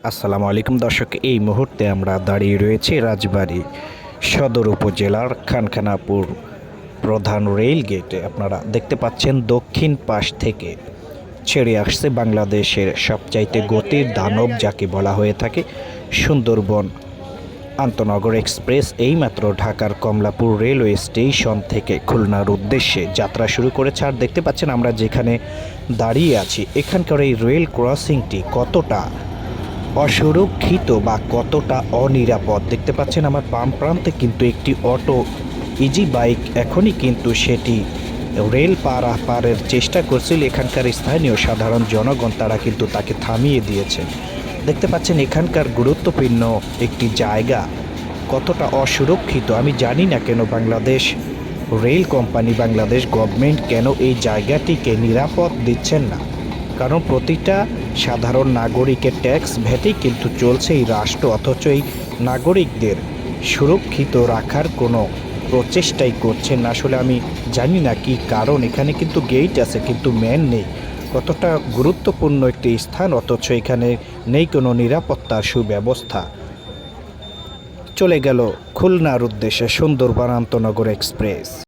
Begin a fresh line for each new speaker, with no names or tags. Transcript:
আসসালামু আলাইকুম দর্শক, এই মুহূর্তে আমরা দাঁড়িয়ে রয়েছি রাজবাড়ী সদর উপজেলার খানখানাপুর প্রধান রেল গেটে। আপনারা দেখতে পাচ্ছেন দক্ষিণ পাশ থেকে ছেড়ে আসছে বাংলাদেশের সবচাইতে গতির দানব যাকে বলা হয়ে থাকে সুন্দরবন আন্তনগর এক্সপ্রেস এইমাত্র ঢাকার কমলাপুর রেলওয়ে স্টেশন থেকে খুলনার উদ্দেশ্যে যাত্রা শুরু করেছে। আর দেখতে পাচ্ছেন আমরা যেখানে দাঁড়িয়ে আছি এখানকার এই রেল ক্রসিংটি কতটা অসুরক্ষিত বা কতটা অনিরাপদ দেখতে পাচ্ছেন। আমার বাম প্রান্তে কিন্তু একটি অটো ইজি বাইক এখনই কিন্তু সেটি রেল পারের চেষ্টা করছিল। এখানকার স্থানীয় সাধারণ জনগণ তারা কিন্তু তাকে থামিয়ে দিয়েছে। দেখতে পাচ্ছেন এখানকার গুরুত্বপূর্ণ একটি জায়গা কতটা অসুরক্ষিত। আমি জানি না কেন Bangladesh rail company, Bangladesh government কেন এই জায়গাটিকে নিরাপদ দিচ্ছেন না। কারণ প্রতিটা সাধারণ নাগরিকের ট্যাক্স ভ্যাটেই কিন্তু চলছে এই রাষ্ট্র, অথচ এই নাগরিকদের সুরক্ষিত রাখার কোনো প্রচেষ্টাই করছেন না। আসলে আমি জানি না কি কারণ। এখানে কিন্তু গেট আছে কিন্তু ম্যান নেই। কতটা গুরুত্বপূর্ণ একটি স্থান, অথচ এখানে নেই কোনো নিরাপত্তার সুব্যবস্থা। চলে গেল খুলনার উদ্দেশ্যে সুন্দরবন আন্তনগর এক্সপ্রেস।